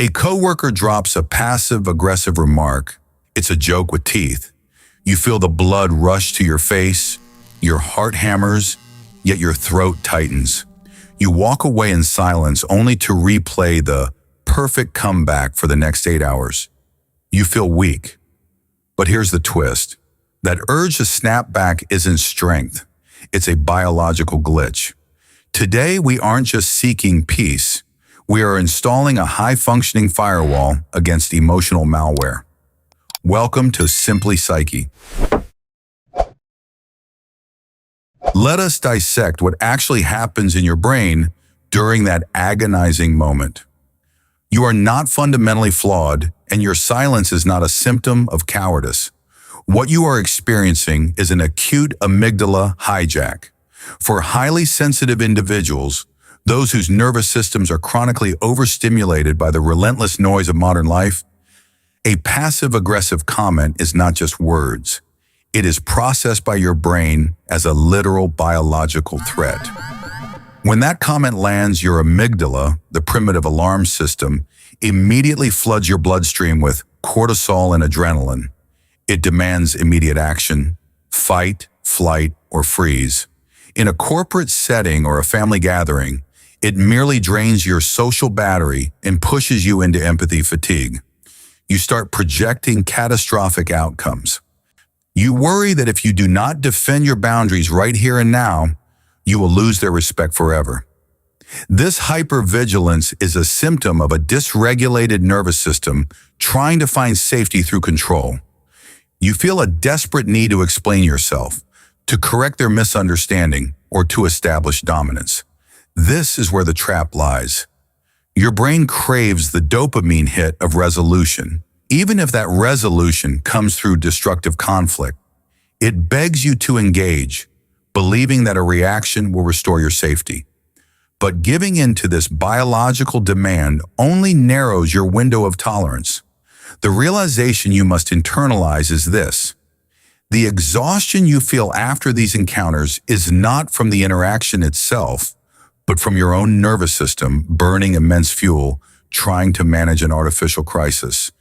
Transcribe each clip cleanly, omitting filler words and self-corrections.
A coworker drops a passive-aggressive remark. It's a joke with teeth. You feel the blood rush to your face, your heart hammers, yet your throat tightens. You walk away in silence only to replay the perfect comeback for the next 8 hours. You feel weak. But here's the twist. That urge to snap back isn't strength. It's a biological glitch. Today, we aren't just seeking peace. We are installing a high-functioning firewall against emotional malware. Welcome to Simply Psyche. Let us dissect what actually happens in your brain during that agonizing moment. You are not fundamentally flawed, and your silence is not a symptom of cowardice. What you are experiencing is an acute amygdala hijack. For highly sensitive individuals, those whose nervous systems are chronically overstimulated by the relentless noise of modern life, a passive-aggressive comment is not just words. It is processed by your brain as a literal biological threat. When that comment lands, your amygdala, the primitive alarm system, immediately floods your bloodstream with cortisol and adrenaline. It demands immediate action, fight, flight, or freeze. In a corporate setting or a family gathering, it merely drains your social battery and pushes you into empathy fatigue. You start projecting catastrophic outcomes. You worry that if you do not defend your boundaries right here and now, you will lose their respect forever. This hypervigilance is a symptom of a dysregulated nervous system trying to find safety through control. You feel a desperate need to explain yourself, to correct their misunderstanding, or to establish dominance. This is where the trap lies. Your brain craves the dopamine hit of resolution, even if that resolution comes through destructive conflict. It begs you to engage, believing that a reaction will restore your safety. But giving in to this biological demand only narrows your window of tolerance. The realization you must internalize is this. The exhaustion you feel after these encounters is not from the interaction itself, but from your own nervous system burning immense fuel, trying to manage an artificial crisis.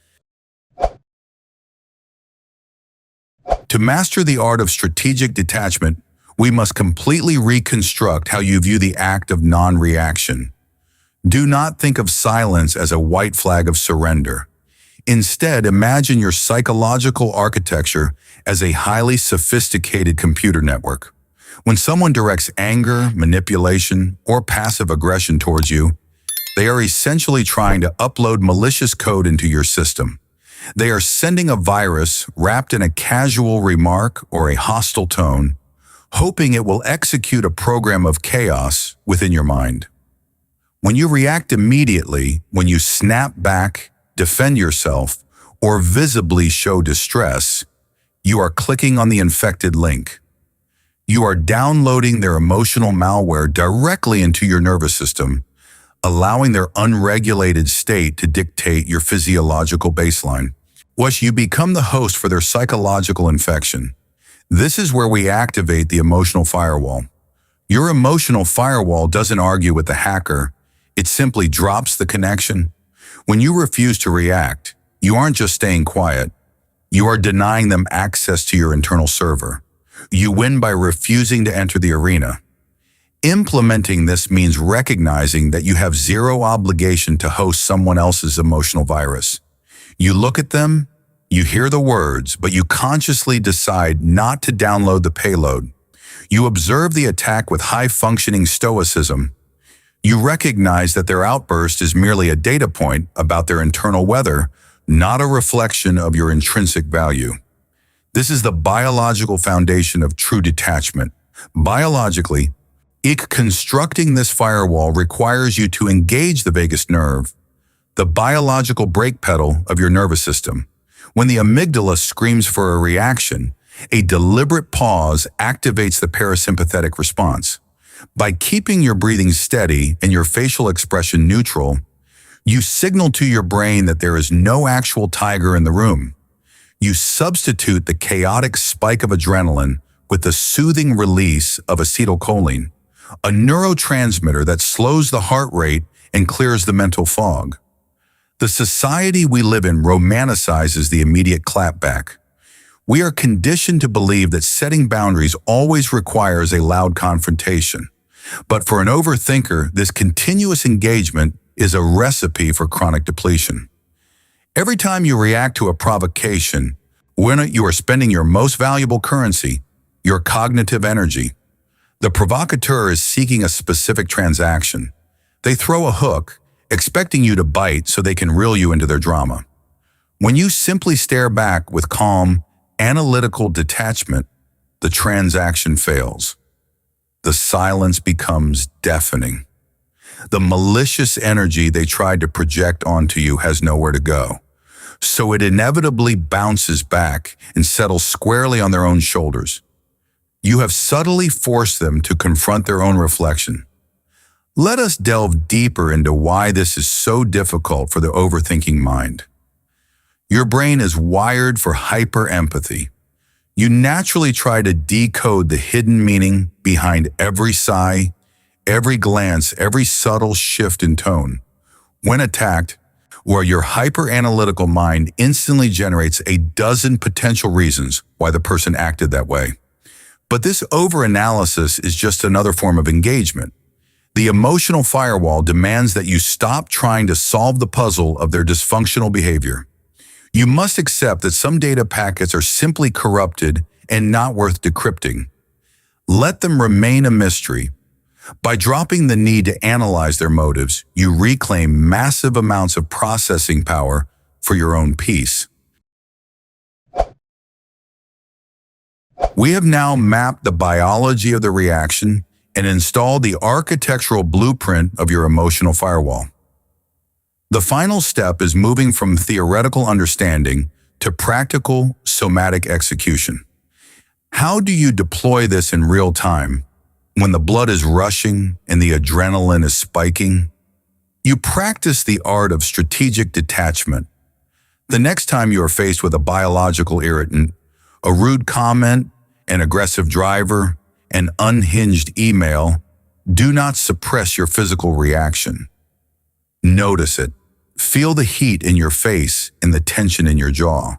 To master the art of strategic detachment, we must completely reconstruct how you view the act of non-reaction. Do not think of silence as a white flag of surrender. Instead, imagine your psychological architecture as a highly sophisticated computer network. When someone directs anger, manipulation, or passive aggression towards you, they are essentially trying to upload malicious code into your system. They are sending a virus wrapped in a casual remark or a hostile tone, hoping it will execute a program of chaos within your mind. When you react immediately, when you snap back, defend yourself, or visibly show distress, you are clicking on the infected link. You are downloading their emotional malware directly into your nervous system, allowing their unregulated state to dictate your physiological baseline. Once you become the host for their psychological infection, this is where we activate the emotional firewall. Your emotional firewall doesn't argue with the hacker, it simply drops the connection. When you refuse to react, you aren't just staying quiet, you are denying them access to your internal server. You win by refusing to enter the arena. Implementing this means recognizing that you have zero obligation to host someone else's emotional virus. You look at them, you hear the words, but you consciously decide not to download the payload. You observe the attack with high-functioning stoicism. You recognize that their outburst is merely a data point about their internal weather, not a reflection of your intrinsic value. This is the biological foundation of true detachment. Biologically, constructing this firewall requires you to engage the vagus nerve, the biological brake pedal of your nervous system. When the amygdala screams for a reaction, a deliberate pause activates the parasympathetic response. By keeping your breathing steady and your facial expression neutral, you signal to your brain that there is no actual tiger in the room. You substitute the chaotic spike of adrenaline with the soothing release of acetylcholine, a neurotransmitter that slows the heart rate and clears the mental fog. The society we live in romanticizes the immediate clapback. We are conditioned to believe that setting boundaries always requires a loud confrontation. But for an overthinker, this continuous engagement is a recipe for chronic depletion. Every time you react to a provocation, when you are spending your most valuable currency, your cognitive energy. The provocateur is seeking a specific transaction. They throw a hook, expecting you to bite so they can reel you into their drama. When you simply stare back with calm, analytical detachment, the transaction fails. The silence becomes deafening. The malicious energy they tried to project onto you has nowhere to go. So it inevitably bounces back and settles squarely on their own shoulders. You have subtly forced them to confront their own reflection. Let us delve deeper into why this is so difficult for the overthinking mind. Your brain is wired for hyper-empathy. You naturally try to decode the hidden meaning behind every sigh, every glance, every subtle shift in tone. When attacked, where your hyper-analytical mind instantly generates a dozen potential reasons why the person acted that way. But this over-analysis is just another form of engagement. The emotional firewall demands that you stop trying to solve the puzzle of their dysfunctional behavior. You must accept that some data packets are simply corrupted and not worth decrypting. Let them remain a mystery. By dropping the need to analyze their motives, you reclaim massive amounts of processing power for your own peace. We have now mapped the biology of the reaction and installed the architectural blueprint of your emotional firewall. The final step is moving from theoretical understanding to practical somatic execution. How do you deploy this in real time when the blood is rushing and the adrenaline is spiking? You practice the art of strategic detachment. The next time you are faced with a biological irritant, a rude comment, an aggressive driver, an unhinged email, do not suppress your physical reaction. Notice it. Feel the heat in your face and the tension in your jaw.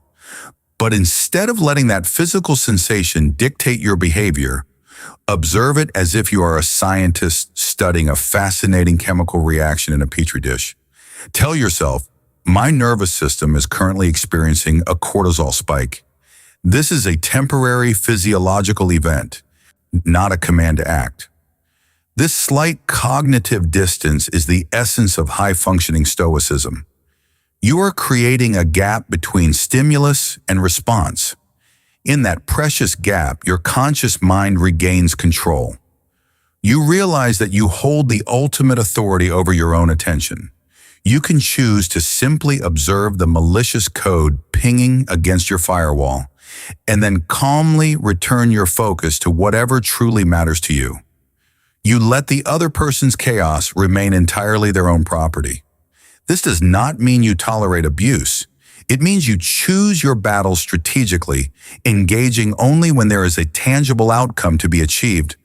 But instead of letting that physical sensation dictate your behavior, observe it as if you are a scientist studying a fascinating chemical reaction in a petri dish. Tell yourself, my nervous system is currently experiencing a cortisol spike. This is a temporary physiological event, not a command to act. This slight cognitive distance is the essence of high-functioning stoicism. You are creating a gap between stimulus and response. In that precious gap, your conscious mind regains control. You realize that you hold the ultimate authority over your own attention. You can choose to simply observe the malicious code pinging against your firewall, and then calmly return your focus to whatever truly matters to you. You let the other person's chaos remain entirely their own property. This does not mean you tolerate abuse. It means you choose your battles strategically, engaging only when there is a tangible outcome to be achieved,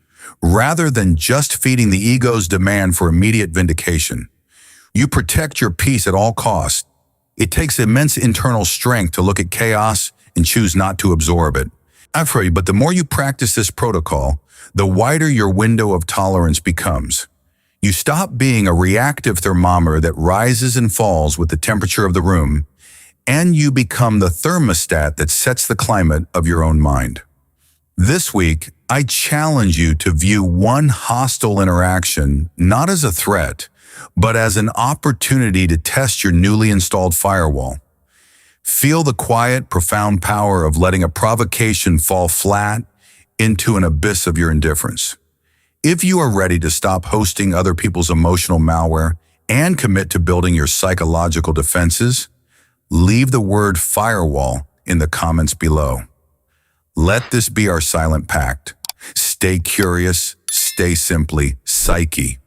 rather than just feeding the ego's demand for immediate vindication. You protect your peace at all costs. It takes immense internal strength to look at chaos and choose not to absorb it. I'm afraid, but the more you practice this protocol, the wider your window of tolerance becomes. You stop being a reactive thermometer that rises and falls with the temperature of the room, and you become the thermostat that sets the climate of your own mind. This week, I challenge you to view one hostile interaction not as a threat, but as an opportunity to test your newly installed firewall. Feel the quiet, profound power of letting a provocation fall flat into an abyss of your indifference. If you are ready to stop hosting other people's emotional malware and commit to building your psychological defenses, leave the word firewall in the comments below. Let this be our silent pact. Stay curious, stay simply psyche.